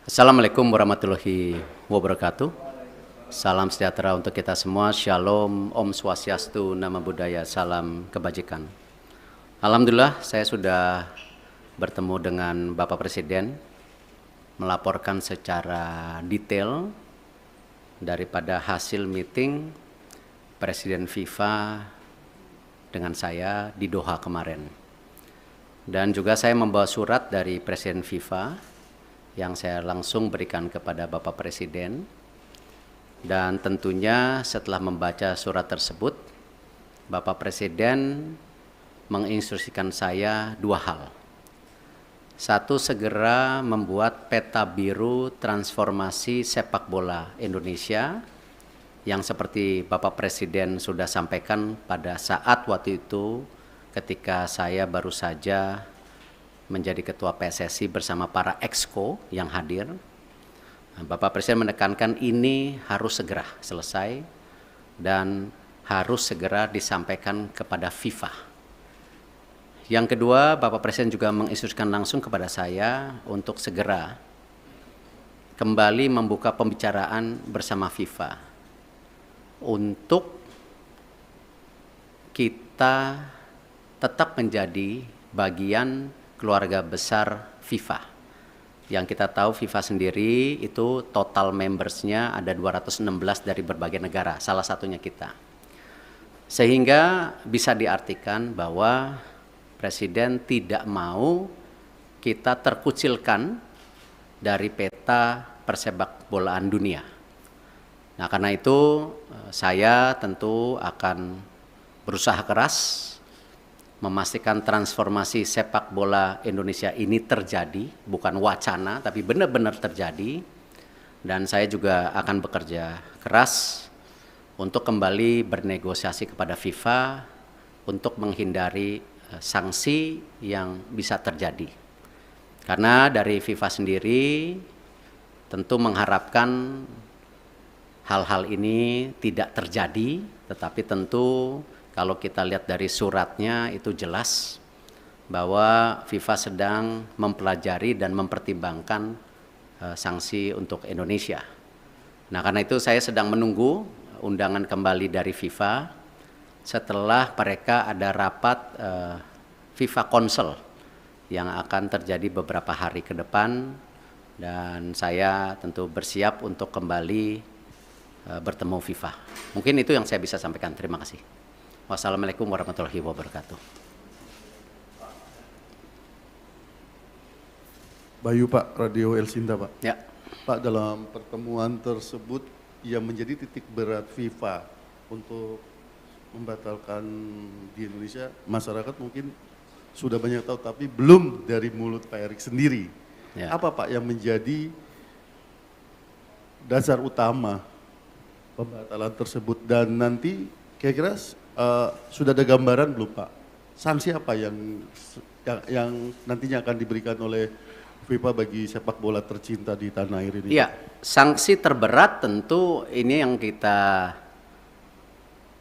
Assalamualaikum warahmatullahi wabarakatuh. Salam sejahtera untuk kita semua. Shalom, Om Swastiastu, Namo Buddhaya, salam kebajikan. Alhamdulillah saya sudah bertemu dengan Bapak Presiden, melaporkan secara detail daripada hasil meeting Presiden FIFA dengan saya di Doha kemarin. Dan juga saya membawa surat dari Presiden FIFA yang saya langsung berikan kepada Bapak Presiden. Dan tentunya setelah membaca surat tersebut, Bapak Presiden menginstruksikan saya dua hal. Satu, segera membuat peta biru transformasi sepak bola Indonesia yang seperti Bapak Presiden sudah sampaikan pada saat waktu itu ketika saya baru saja menjadi ketua PSSI bersama para exco yang hadir. Bapak Presiden menekankan ini harus segera selesai dan harus segera disampaikan kepada FIFA. Yang kedua, Bapak Presiden juga menginstruksikan langsung kepada saya untuk segera kembali membuka pembicaraan bersama FIFA untuk kita tetap menjadi bagian keluarga besar FIFA. Yang kita tahu FIFA sendiri itu total membersnya ada 216 dari berbagai negara, salah satunya kita. Sehingga bisa diartikan bahwa Presiden tidak mau kita terkucilkan dari peta persepak bolaan dunia. Nah, karena itu saya tentu akan berusaha keras memastikan transformasi sepak bola Indonesia ini terjadi, bukan wacana, tapi benar-benar terjadi. Dan saya juga akan bekerja keras untuk kembali bernegosiasi kepada FIFA untuk menghindari sanksi yang bisa terjadi. Karena dari FIFA sendiri tentu mengharapkan hal-hal ini tidak terjadi, tetapi tentu kalau kita lihat dari suratnya itu jelas bahwa FIFA sedang mempelajari dan mempertimbangkan sanksi untuk Indonesia. Nah, karena itu saya sedang menunggu undangan kembali dari FIFA setelah mereka ada rapat FIFA Council yang akan terjadi beberapa hari ke depan, dan saya tentu bersiap untuk kembali bertemu FIFA. Mungkin itu yang saya bisa sampaikan. Terima kasih. Wassalamualaikum warahmatullahi wabarakatuh. Bayu Pak, Radio El Sinta Pak. Ya. Pak, dalam pertemuan tersebut yang menjadi titik berat FIFA untuk membatalkan di Indonesia, masyarakat mungkin sudah banyak tahu, tapi belum dari mulut Pak Erik sendiri. Ya. Apa Pak yang menjadi dasar utama pembatalan tersebut, dan nanti kira-kira sudah ada gambaran belum Pak? Sanksi apa yang nantinya akan diberikan oleh FIFA bagi sepak bola tercinta di tanah air ini? Iya, sanksi terberat tentu ini yang kita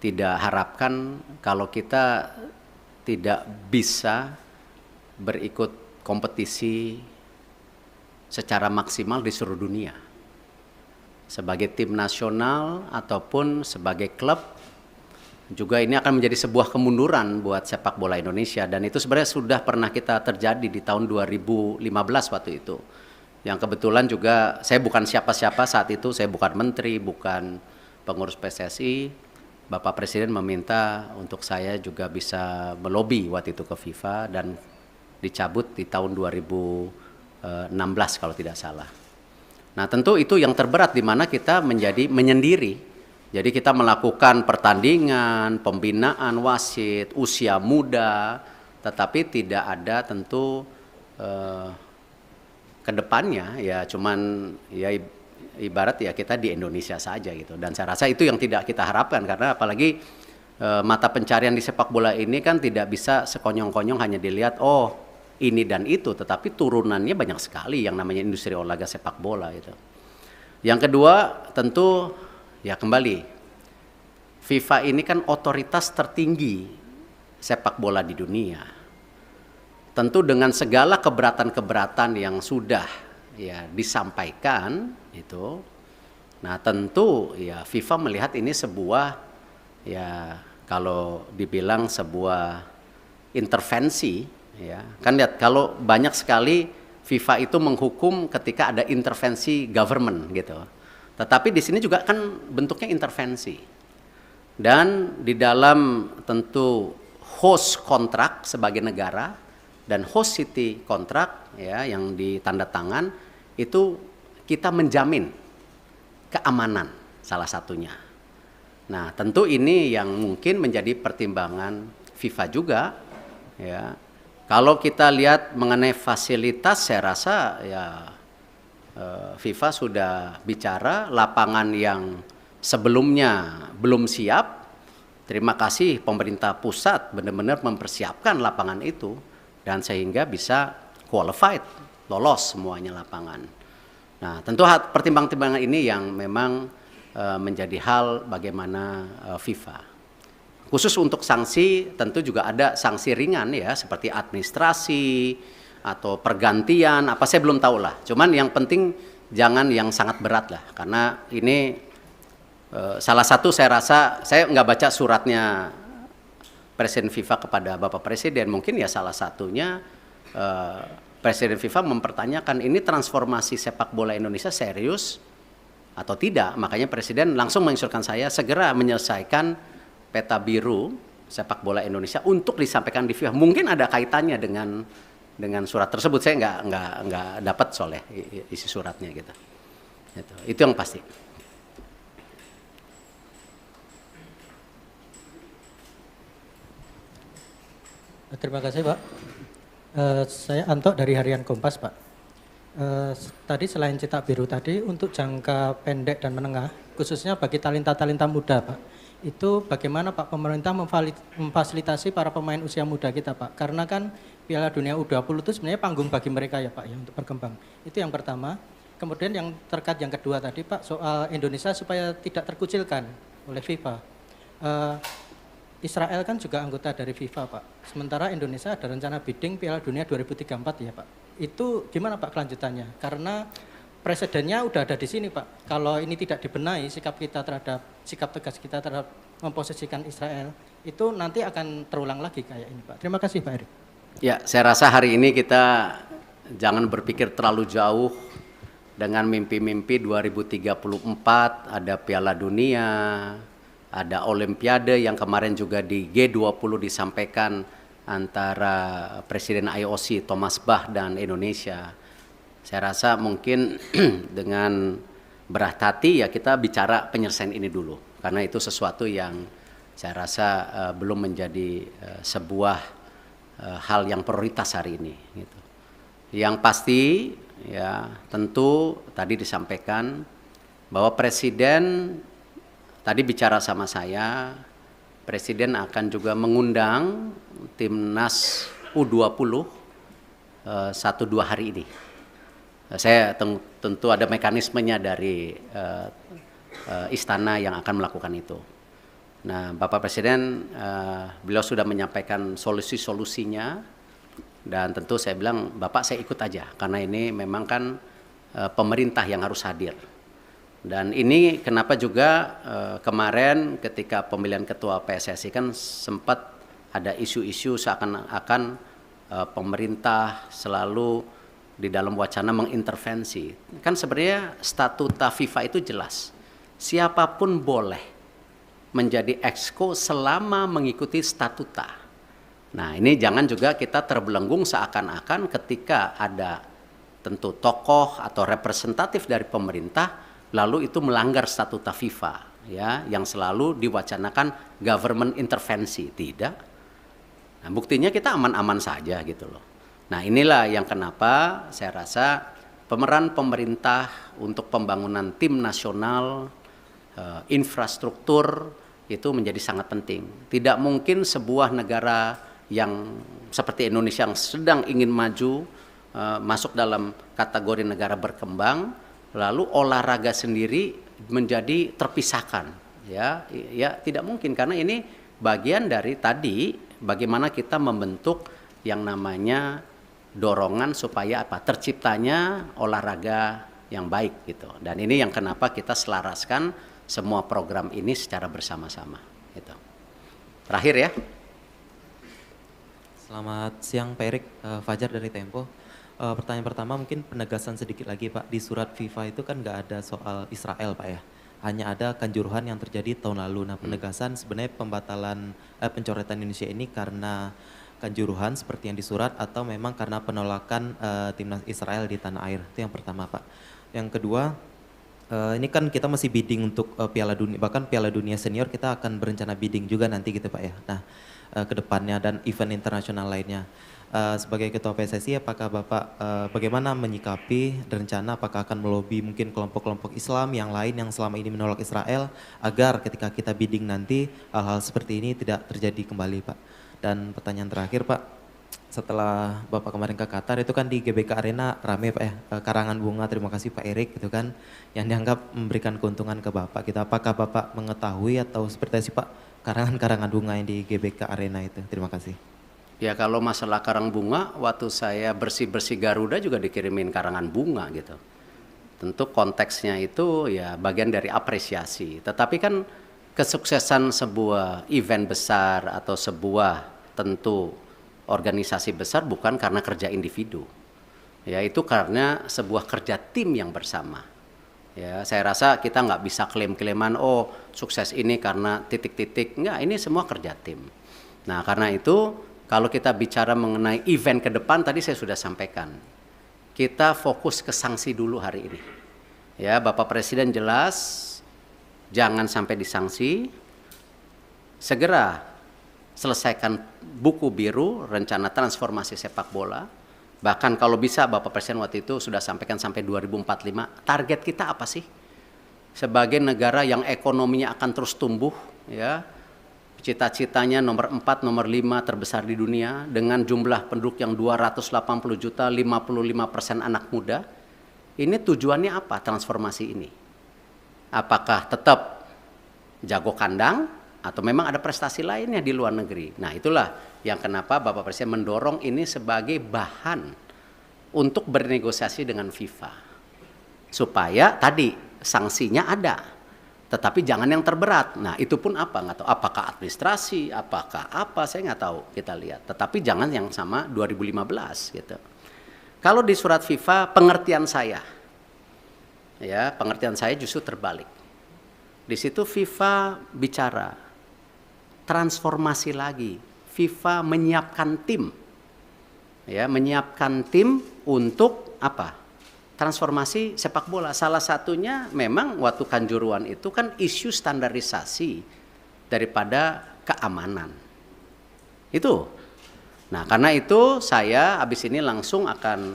tidak harapkan kalau kita tidak bisa berikut kompetisi secara maksimal di seluruh dunia. Sebagai tim nasional ataupun sebagai klub, juga ini akan menjadi sebuah kemunduran buat sepak bola Indonesia, dan itu sebenarnya sudah pernah kita terjadi di tahun 2015 waktu itu. Yang kebetulan juga saya bukan siapa-siapa saat itu, saya bukan menteri, bukan pengurus PSSI. Bapak Presiden meminta untuk saya juga bisa melobi waktu itu ke FIFA dan dicabut di tahun 2016 kalau tidak salah. Nah, tentu itu yang terberat di mana kita menjadi menyendiri. Jadi kita melakukan pertandingan, pembinaan wasit, usia muda, tetapi tidak ada tentu ke depannya ya cuman ya ibarat ya kita di Indonesia saja gitu. Dan saya rasa itu yang tidak kita harapkan, karena apalagi mata pencarian di sepak bola ini kan tidak bisa sekonyong-konyong hanya dilihat oh ini dan itu, tetapi turunannya banyak sekali yang namanya industri olahraga sepak bola itu. Yang kedua tentu ya kembali, FIFA ini kan otoritas tertinggi sepak bola di dunia. Tentu dengan segala keberatan-keberatan yang sudah ya disampaikan itu. Nah, tentu ya FIFA melihat ini sebuah, ya kalau dibilang sebuah intervensi, ya kan lihat kalau banyak sekali FIFA itu menghukum ketika ada intervensi government gitu. Tetapi di sini juga kan bentuknya intervensi. Dan di dalam tentu host kontrak sebagai negara dan host city kontrak ya yang ditanda tangan itu kita menjamin keamanan salah satunya. Nah, tentu ini yang mungkin menjadi pertimbangan FIFA juga ya. Kalau kita lihat mengenai fasilitas, saya rasa ya FIFA sudah bicara lapangan yang sebelumnya belum siap. Terima kasih pemerintah pusat benar-benar mempersiapkan lapangan itu dan sehingga bisa qualified, lolos semuanya lapangan. Nah, tentu pertimbangan-pertimbangan ini yang memang menjadi hal bagaimana FIFA. Khusus untuk sanksi tentu juga ada sanksi ringan ya seperti administrasi atau pergantian apa saya belum tahu lah. Cuman yang penting jangan yang sangat berat lah karena ini salah satu saya rasa saya nggak baca suratnya Presiden FIFA kepada Bapak Presiden, mungkin ya salah satunya Presiden FIFA mempertanyakan ini transformasi sepak bola Indonesia serius atau tidak. Makanya Presiden langsung menginstruksikan saya segera menyelesaikan peta biru sepak bola Indonesia untuk disampaikan di FIFA. Mungkin ada kaitannya dengan surat tersebut. Saya nggak dapat soalnya isi suratnya gitu. Itu yang pasti. Terima kasih, Pak. Saya Anto dari Harian Kompas, Pak. Tadi selain cetak biru tadi untuk jangka pendek dan menengah, khususnya bagi talenta-talenta muda, Pak. Itu bagaimana Pak pemerintah memfasilitasi para pemain usia muda kita, Pak? Karena kan Piala Dunia U20 itu sebenarnya panggung bagi mereka ya, Pak, ya untuk berkembang. Itu yang pertama. Kemudian yang terkait yang kedua tadi, Pak, soal Indonesia supaya tidak terkucilkan oleh FIFA. Israel kan juga anggota dari FIFA, Pak. Sementara Indonesia ada rencana bidding Piala Dunia 2034 ya, Pak. Itu gimana Pak kelanjutannya? Karena presidennya udah ada di sini, Pak. Kalau ini tidak dibenahi sikap tegas kita terhadap memposisikan Israel, itu nanti akan terulang lagi kayak ini, Pak. Terima kasih, Pak Erick. Ya, saya rasa hari ini kita jangan berpikir terlalu jauh dengan mimpi-mimpi 2034 ada Piala Dunia, ada Olimpiade yang kemarin juga di G20 disampaikan antara Presiden IOC Thomas Bach dan Indonesia. Saya rasa mungkin dengan berat hati ya kita bicara penyelesaian ini dulu. Karena itu sesuatu yang saya rasa belum menjadi sebuah hal yang prioritas hari ini. Gitu. Yang pasti ya tentu tadi disampaikan bahwa Presiden tadi bicara sama saya, Presiden akan juga mengundang Timnas U20 1-2 hari ini. Saya tentu ada mekanismenya dari istana yang akan melakukan itu. Nah, Bapak Presiden, beliau sudah menyampaikan solusi-solusinya dan tentu saya bilang, Bapak saya ikut aja karena ini memang kan pemerintah yang harus hadir. Dan ini kenapa juga kemarin ketika pemilihan ketua PSSI kan sempat ada isu-isu seakan-akan pemerintah selalu di dalam wacana mengintervensi. Kan sebenarnya statuta FIFA itu jelas. Siapapun boleh menjadi exco selama mengikuti statuta. Nah, ini jangan juga kita terbelenggung seakan-akan ketika ada tentu tokoh atau representatif dari pemerintah lalu itu melanggar statuta FIFA ya yang selalu diwacanakan government intervensi. Tidak. Nah, buktinya kita aman-aman saja gitu loh. Nah, inilah yang kenapa saya rasa pemeran pemerintah untuk pembangunan tim nasional infrastruktur itu menjadi sangat penting. Tidak mungkin sebuah negara yang seperti Indonesia yang sedang ingin maju masuk dalam kategori negara berkembang lalu olahraga sendiri menjadi terpisahkan ya tidak mungkin karena ini bagian dari tadi bagaimana kita membentuk yang namanya dorongan supaya apa? Terciptanya olahraga yang baik gitu. Dan ini yang kenapa kita selaraskan semua program ini secara bersama-sama gitu. Terakhir ya. Selamat siang Pak Erik, Fajar dari Tempo. Pertanyaan pertama mungkin penegasan sedikit lagi Pak. Di surat FIFA itu kan nggak ada soal Israel Pak ya. Hanya ada Kanjuruhan yang terjadi tahun lalu. Nah penegasan sebenarnya pembatalan pencoretan Indonesia ini karena Kanjuruhan seperti yang di surat atau memang karena penolakan timnas Israel di tanah air. Itu yang pertama Pak. Yang kedua, ini kan kita masih bidding untuk Piala Dunia, bahkan Piala Dunia Senior kita akan berencana bidding juga nanti gitu Pak ya. Nah ke depannya dan event internasional lainnya. Sebagai Ketua PSSI, apakah Bapak bagaimana menyikapi rencana apakah akan melobi mungkin kelompok-kelompok Islam yang lain yang selama ini menolak Israel agar ketika kita bidding nanti hal-hal seperti ini tidak terjadi kembali Pak. Dan pertanyaan terakhir Pak, setelah Bapak kemarin ke Qatar itu kan di GBK Arena rame Pak ya, karangan bunga terima kasih Pak Erik gitu kan yang dianggap memberikan keuntungan ke Bapak gitu. Apakah Bapak mengetahui atau seperti apa Pak karangan-karangan bunga yang di GBK Arena itu? Terima kasih. Ya kalau masalah karang bunga, waktu saya bersih-bersih Garuda juga dikirimin karangan bunga gitu. Tentu konteksnya itu ya bagian dari apresiasi. Tetapi kan kesuksesan sebuah event besar atau sebuah tentu organisasi besar bukan karena kerja individu. Ya itu karena sebuah kerja tim yang bersama. Ya saya rasa kita nggak bisa klaim-klaiman oh sukses ini karena titik-titik. Enggak, ini semua kerja tim. Nah karena itu kalau kita bicara mengenai event ke depan, tadi saya sudah sampaikan. Kita fokus ke sanksi dulu hari ini. Ya, Bapak Presiden jelas, jangan sampai disanksi. Segera selesaikan buku biru, rencana transformasi sepak bola. Bahkan kalau bisa, Bapak Presiden waktu itu sudah sampaikan sampai 2045. Target kita apa sih? Sebagai negara yang ekonominya akan terus tumbuh, ya. Cita-citanya nomor 4, nomor 5 terbesar di dunia dengan jumlah penduduk yang 280 juta, 55% anak muda. Ini tujuannya apa transformasi ini? Apakah tetap jago kandang atau memang ada prestasi lainnya di luar negeri? Nah itulah yang kenapa Bapak Presiden mendorong ini sebagai bahan untuk bernegosiasi dengan FIFA. Supaya tadi sanksinya ada. Tetapi jangan yang terberat. Nah itu pun apa? Nggak tahu. Apakah administrasi, apakah apa, saya nggak tahu. Kita lihat. Tetapi jangan yang sama 2015 gitu. Kalau di surat FIFA pengertian saya, ya pengertian saya justru terbalik. Di situ FIFA bicara transformasi lagi. FIFA menyiapkan tim, ya menyiapkan tim untuk apa? Transformasi sepak bola. Salah satunya memang waktu Kanjuruhan itu kan isu standarisasi daripada keamanan. Itu. Nah, karena itu saya habis ini langsung akan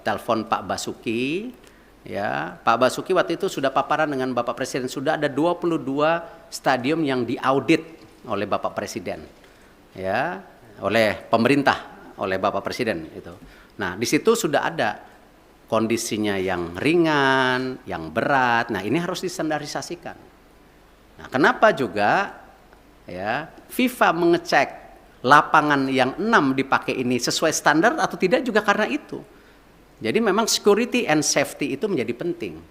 telepon Pak Basuki. Ya, Pak Basuki waktu itu sudah paparan dengan Bapak Presiden. Sudah ada 22 stadium yang diaudit oleh Bapak Presiden. Ya, oleh pemerintah, oleh Bapak Presiden itu. Nah, di situ sudah ada kondisinya yang ringan, yang berat. Nah, ini harus distandarisasikan. Nah, kenapa juga ya FIFA mengecek lapangan yang 6 dipakai ini sesuai standar atau tidak juga karena itu. Jadi memang security and safety itu menjadi penting.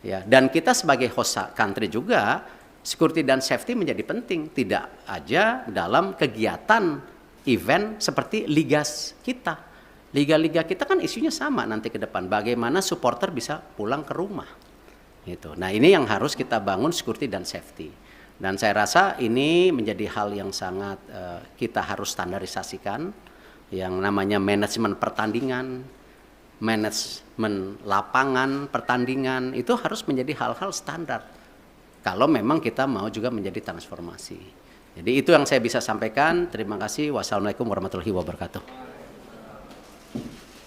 Ya, dan kita sebagai host country juga security dan safety menjadi penting, tidak aja dalam kegiatan event seperti liga kita. Liga-liga kita kan isunya sama nanti ke depan. Bagaimana supporter bisa pulang ke rumah. Gitu. Nah ini yang harus kita bangun security dan safety. Dan saya rasa ini menjadi hal yang sangat kita harus standarisasikan. Yang namanya manajemen pertandingan, manajemen lapangan pertandingan. Itu harus menjadi hal-hal standar. Kalau memang kita mau juga menjadi transformasi. Jadi itu yang saya bisa sampaikan. Terima kasih. Wassalamualaikum warahmatullahi wabarakatuh.